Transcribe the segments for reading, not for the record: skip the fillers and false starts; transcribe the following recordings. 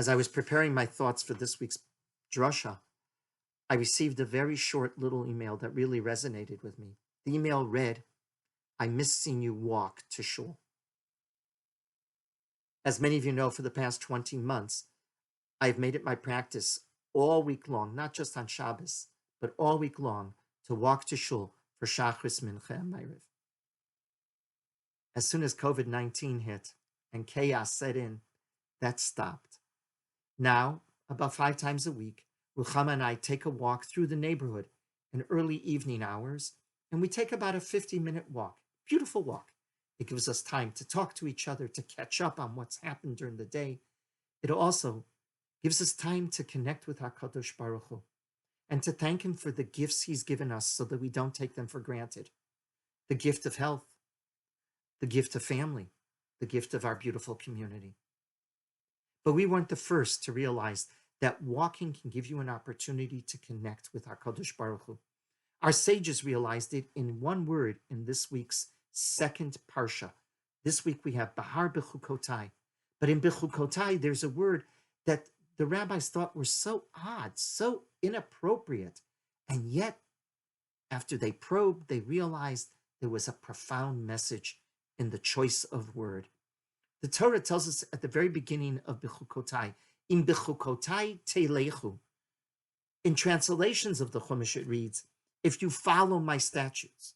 As I was preparing my thoughts for this week's Drasha, I received a very short little email that really resonated with me. The email read, I miss seeing you walk to shul. As many of you know, for the past 20 months, I've made it my practice all week long, not just on Shabbos, but all week long, to walk to shul for Shachris, Mincha, and Ma'ariv. As soon as COVID-19 hit and chaos set in, that stopped. Now, about 5 times a week, Ruchama and I take a walk through the neighborhood in early evening hours, and we take about a 50-minute walk. Beautiful walk. It gives us time to talk to each other, to catch up on what's happened during the day. It also gives us time to connect with HaKadosh Baruch Hu and to thank him for the gifts he's given us so that we don't take them for granted. The gift of health, the gift of family, the gift of our beautiful community. But we weren't the first to realize that walking can give you an opportunity to connect with HaKadosh Baruch Hu. Our sages realized it in one word in this week's second parsha. This week we have Behar-Behukotai. But in Behukotai, there's a word that the rabbis thought were so odd, so inappropriate. And yet, after they probed, they realized there was a profound message in the choice of word. The Torah tells us at the very beginning of Behukotai, in Behukotai telechu. In translations of the Chumash, it reads, if you follow my statutes.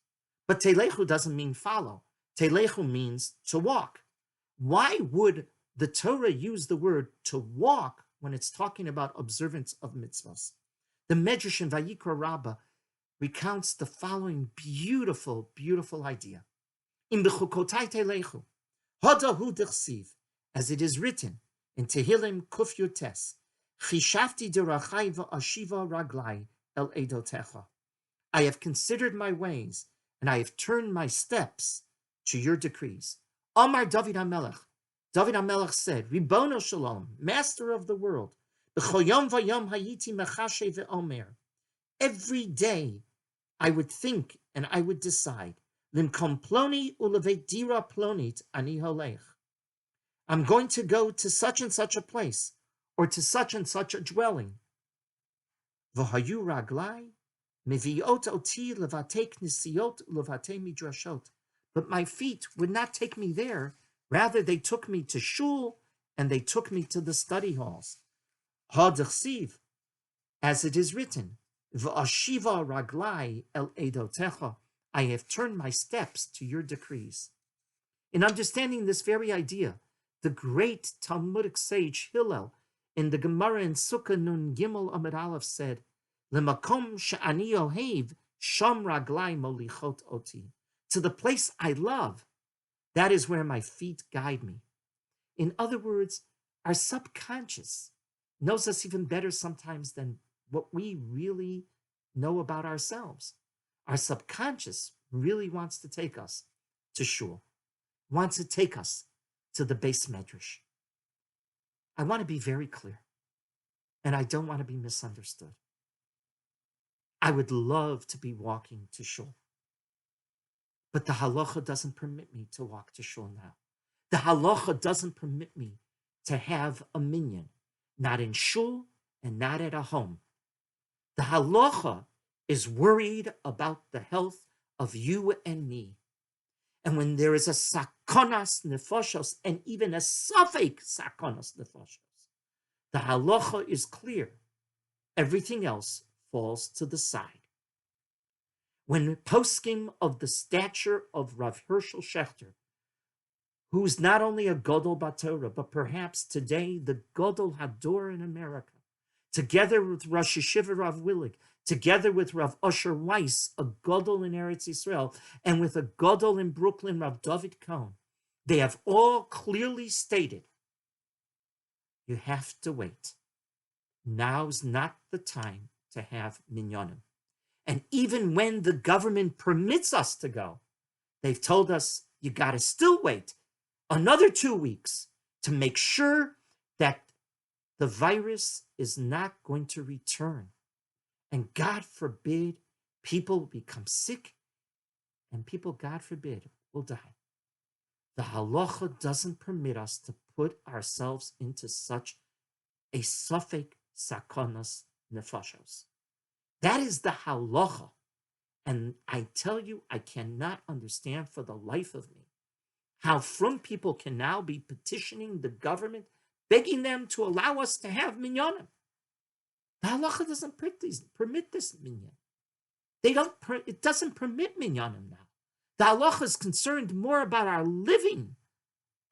But telechu doesn't mean follow. Telechu means to walk. Why would the Torah use the word to walk when it's talking about observance of mitzvahs? The Medrash in Vayikra Rabbah recounts the following beautiful, beautiful idea. In Bechukotai telechu, Hodahu d'chsiv, as it is written in Tehillim Kuf Yutes, Chishafti derachai va'ashiva raglai el edotecha. I have considered my ways, and I have turned my steps to your decrees. Amar David HaMelech. David HaMelech said, Ribono Shalom, Master of the world, B'choyom vayom hayiti mechashe ve'omer. Every day I would think and I would decide, Limkom ploni ulevet dira plonit ani holech. I'm going to go to such and such a place, or to such and such a dwelling. V'hayu raglai meviot oti levatek nisiot levate midrashot. But my feet would not take me there. Rather, they took me to shul and they took me to the study halls. Hadachsiv, as it is written, V'ashiva raglai el edotecha. I have turned my steps to your decrees. In understanding this very idea, the great Talmudic sage Hillel in the Gemara in Sukkah Nun Gimel Amud Aleph said, L'makom she'ani ohev sham raglai molichot oti. To the place I love, that is where my feet guide me. In other words, our subconscious knows us even better sometimes than what we really know about ourselves. Our subconscious really wants to take us to shul, wants to take us to the base medrash. I want to be very clear, and I don't want to be misunderstood. I would love to be walking to shul, but the halacha doesn't permit me to walk to shul now. The halacha doesn't permit me to have a minyan, not in shul and not at a home. The halacha is worried about the health of you and me. And when there is a sakonas nefoshos and even a safek sakonas nefoshos, the halacha is clear. Everything else falls to the side. When poskim of the stature of Rav Hershel Schachter, who's not only a Gadol Batorah, but perhaps today the Gadol Hador in America, together with Rosh Yeshiva Rav Willig, together with Rav Usher Weiss, a Gadol in Eretz Yisrael, and with a Gadol in Brooklyn, Rav David Cohn, they have all clearly stated, you have to wait. Now's not the time to have minyanim. And even when the government permits us to go, they've told us you got to still wait another 2 weeks to make sure that the virus is not going to return. And God forbid, people become sick and people, God forbid, will die. The halacha doesn't permit us to put ourselves into such a sofek sakonos nefashos. That is the halacha. And I tell you, I cannot understand for the life of me how frum people can now be petitioning the government, begging them to allow us to have minyanim. The halacha doesn't permit this minyan. It doesn't permit minyanim now. The halacha is concerned more about our living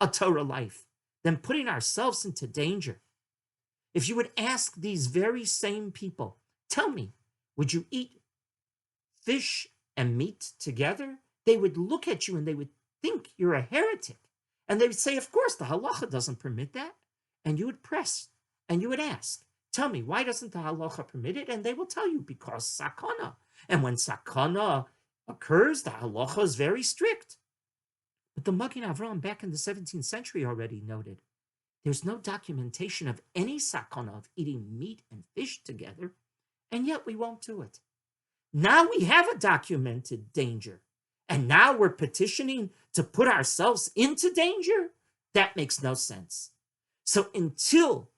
a Torah life than putting ourselves into danger. If you would ask these very same people, tell me, would you eat fish and meat together? They would look at you and they would think you're a heretic. And they would say, of course, the halacha doesn't permit that. And you would press and you would ask, tell me, why doesn't the halacha permit it? And they will tell you, because sakana. And when sakana occurs, the halacha is very strict. But the Muskin Avram back in the 17th century already noted, there's no documentation of any sakana of eating meat and fish together, and yet we won't do it. Now we have a documented danger, and now we're petitioning to put ourselves into danger? That makes no sense. So until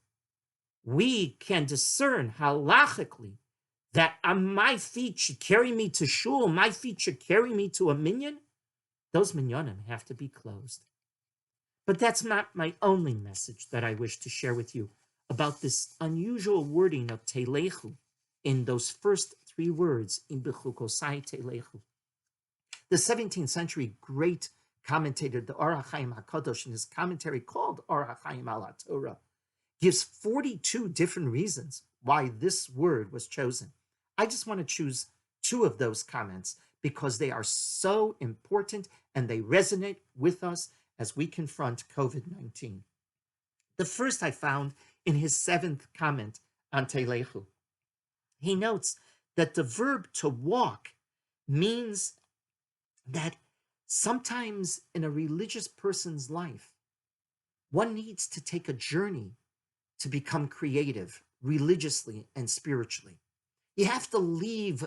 we can discern halachically that my feet should carry me to shul, my feet should carry me to a minyan, those minyanim have to be closed. But that's not my only message that I wish to share with you about this unusual wording of telechu in those first three words, in Behar-Behukotai telechu. The 17th century great commentator, the Or HaChaim HaKadosh, in his commentary called Or HaChaim al HaTorah, gives 42 different reasons why this word was chosen. I just want to choose two of those comments because they are so important and they resonate with us as we confront COVID-19. The first I found in his 7th comment on telechu. He notes that the verb to walk means that sometimes in a religious person's life, one needs to take a journey to become creative religiously and spiritually. You have to leave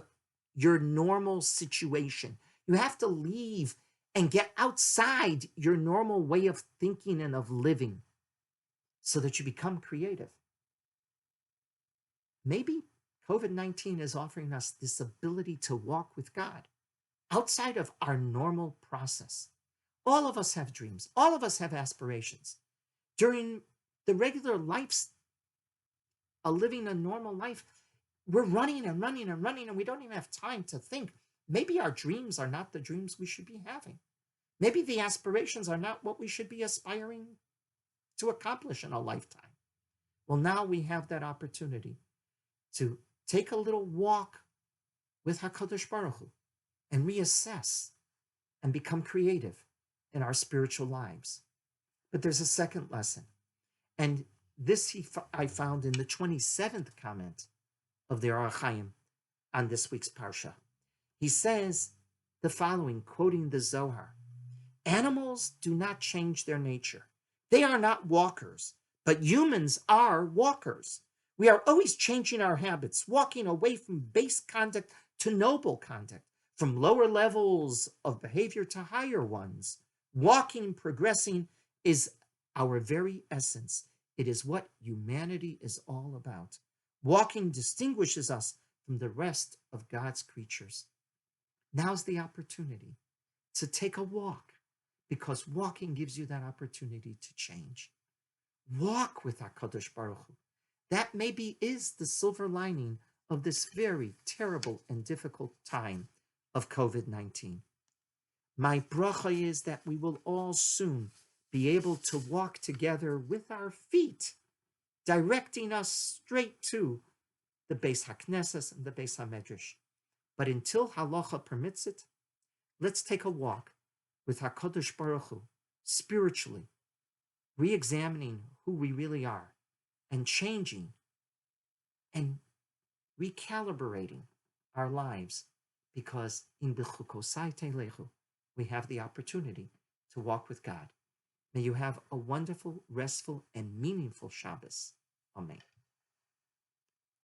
your normal situation. You have to leave and get outside your normal way of thinking and of living so that you become creative. Maybe COVID-19 is offering us this ability to walk with God outside of our normal process. All of us have dreams. All of us have aspirations. During the regular life, living a normal life, we're running and running and running, and we don't even have time to think. Maybe our dreams are not the dreams we should be having. Maybe the aspirations are not what we should be aspiring to accomplish in a lifetime. Well, now we have that opportunity to take a little walk with HaKadosh Baruch Hu and reassess and become creative in our spiritual lives. But there's a second lesson. And this I found in the 27th comment of the Or HaChaim on this week's Parsha. He says the following, quoting the Zohar: animals do not change their nature. They are not walkers, but humans are walkers. We are always changing our habits, walking away from base conduct to noble conduct, from lower levels of behavior to higher ones. Walking, progressing is our very essence. It is what humanity is all about. Walking distinguishes us from the rest of God's creatures. Now's the opportunity to take a walk, because walking gives you that opportunity to change. Walk with HaKadosh Baruch Hu. That maybe is the silver lining of this very terrible and difficult time of COVID-19. My bracha is that we will all soon be able to walk together with our feet, directing us straight to the Beis HaKnesses and the Beis HaMedrash. But until halacha permits it, let's take a walk with HaKadosh Baruch Hu, spiritually, re-examining who we really are, and changing and recalibrating our lives, because in Behar-Behukotai telechu, we have the opportunity to walk with God. May you have a wonderful, restful, and meaningful Shabbos. Amen.